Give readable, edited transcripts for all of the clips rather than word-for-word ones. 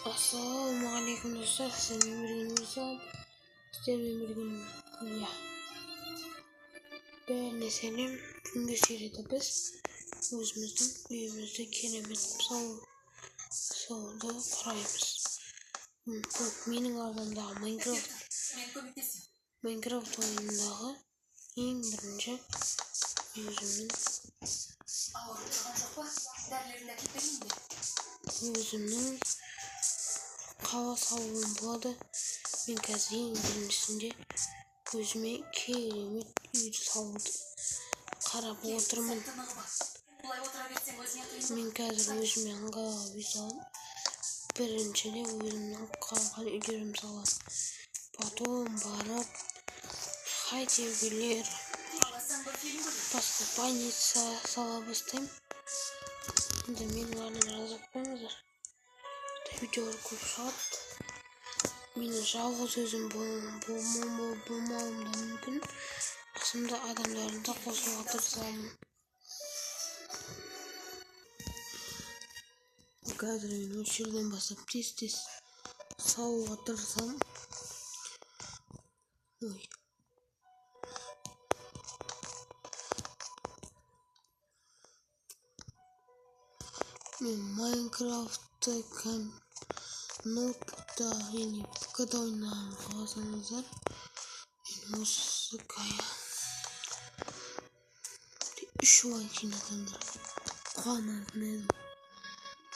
Assalamualaikum dostlar, sizlerle birlikte kuliah. Ben Selim. Bugünkü seride biz özümüzün uyumuzda kenemet salonda karayımız. Bu mening aldığımda Minecraft oyunundağı en birinci özümün hava salonum buladı. Ben қазір ең біріншісінде өзіме керемет үйді салуды қарап отырмын. Мен қазір өзіме ыңғайлы үй салам. Біріншіде өзімнің қалған үйлерім салам. Потом барып хай-тевгілер, басқа больница сала бастаймын. Енді менің арнамды жазып қойыңыздар. Видеолар көп шығады. Менің жалғыз өзім болмауым да мүмкін. Қасымда адамдардың да қосылуға тырысамын. Қазір мен осы жерден бастап тез салуға тырысамын. Мен Майнкрафтты ноутбукта және ПК-да ойнағанын қаласаңыздар, мен осы кая 3 лайк жинасаңдар қуанатын едім.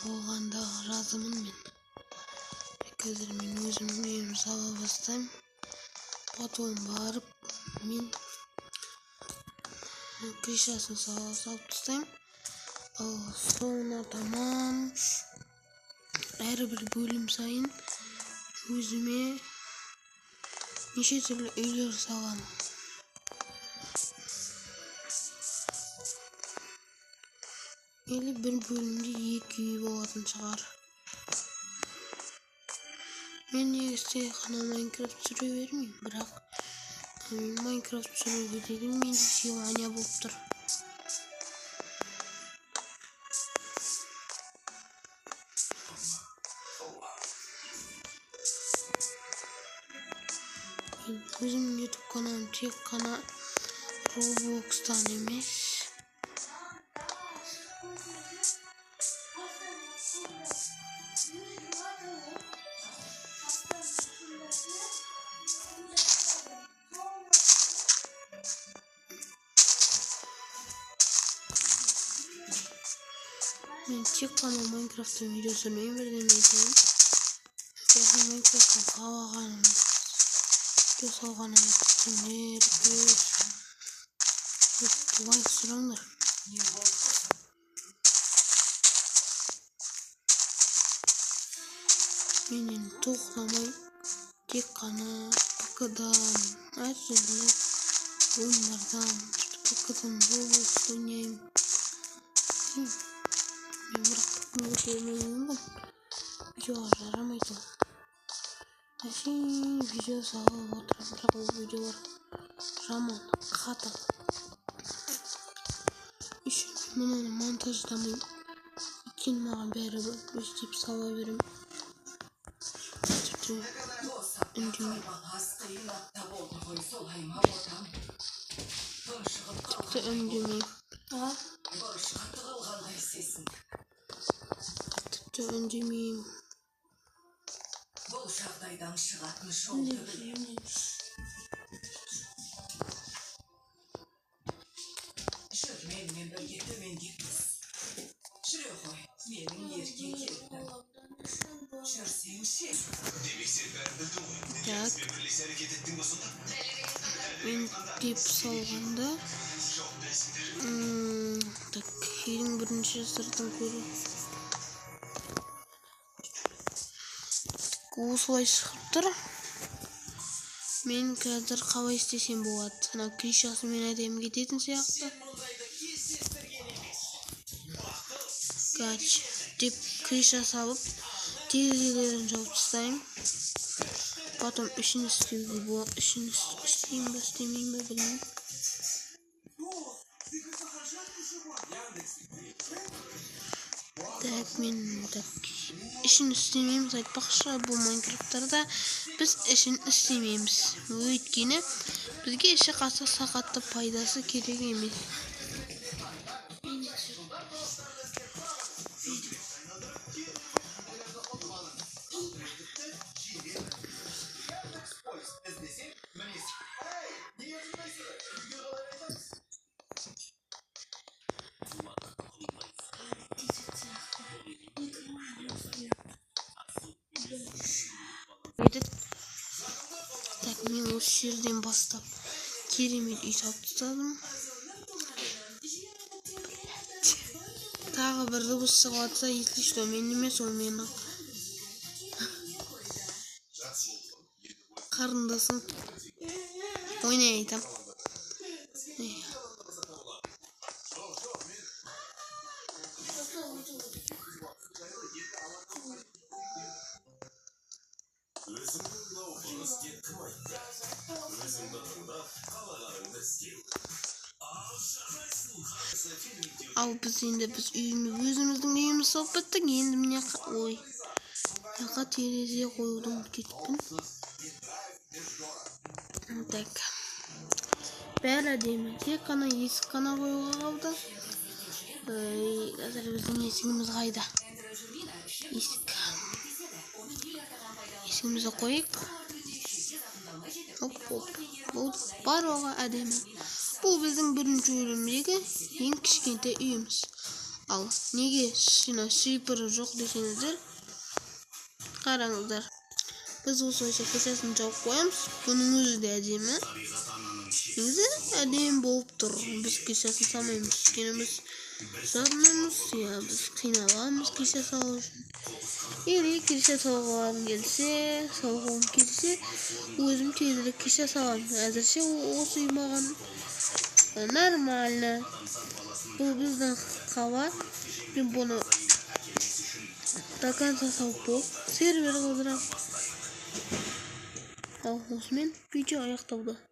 Болғанда жазымын мен. Қазір мен өзімнің үйімді сала бастаймын. Потом барып мен крышасын салып тастаймын. Ал соңына тамам әрбір бөлім сайын өзіме неше түрлі үйлер саламын. Или бір бөлімде 2 үй болатын шығар. Мен негізде ғана Майнкрафт сүре бермеймін, бірақ Майнкрафт сүруге деген менде желание болып тұр. Өзімнің YouTube каналым тек қана Roblox'тан емес. Мен тек қана Майнкрафттың видеосын өмірден айтайын. Яғни Майнкрафттың қалағанын видео салғанын күтіңдер, лайк сұраңдар. Менен тоқтамай тек қана ПК-дан, әртүрлі ойындардан, ПК-дан Roblox ойнаймын. Мен бірақ өтемеймін. Видеоға жарамайды. Әшейін видео салып отырып, бірақ ол видеолар жаман, қатал. Үшін мұнаны монтаждамайым. Өйткені маған бәрі өстіп сала берем. Тіпті үндемейм. Бұл жағдайдан шығатын жолды білемін. Жүр менімен бірге төменге түс. Жүре ғой, менің ерке келдім. Жүрсеңші. Так. Мен деп салғанда ең бірінші сыртын көру. Осылай шығып тұр. Мен қазір қалай істесем болады. Ана крышасымен әдемі кететін сияқты. Гач деп крыша салып, терезелерін жауып тастаймын. Потом ішін істеуге болады. Ішін істеймін ба, істемеймін ба білмеймін. Так, men так ishini istaymiz aytmoqchi, bu Minecraft'da biz ishini istaymiz. O'ytkini bizga ishi qasa saqatda foydasi kerak emas. Так, men o'sha yerdan boshlab kerak uy topdim. Tag'i birda bu soatda yetlishdi. Men nima so'meni? Qarindosim. O'ynaydim. Al biz uyimizning uyimiz so'patdik. Endi men yoqa tereziga qo'ydim ketdim. Tak. Bela deyman. Tekana eshikana qo'yib qoldi. Hozir bizning eshigimiz qayda? Eshigimizni qo'yib. Hop. Bu baroga ademi. Bu bizim birinchi uyimizga eng kichkina uyimiz. Al, nega shuna suypiri yo'q desangiz, qaranglar. Biz o'sha kechasini javob qo'yamiz. Buning o'zida ademi. O'zi adem bo'lib tur. Biz kechasini samaymiz. Biz sanamiz ya, biz qiynalamiz kecha savosh. Yeri kecha savoq kelsa, o'zim tezlik kecha savoq. Hozircha o'siymagan normalno. Bu bizdan hava. Men buni takansa savpo server qildiram. Al, Osman video oyoqda bo'ldi.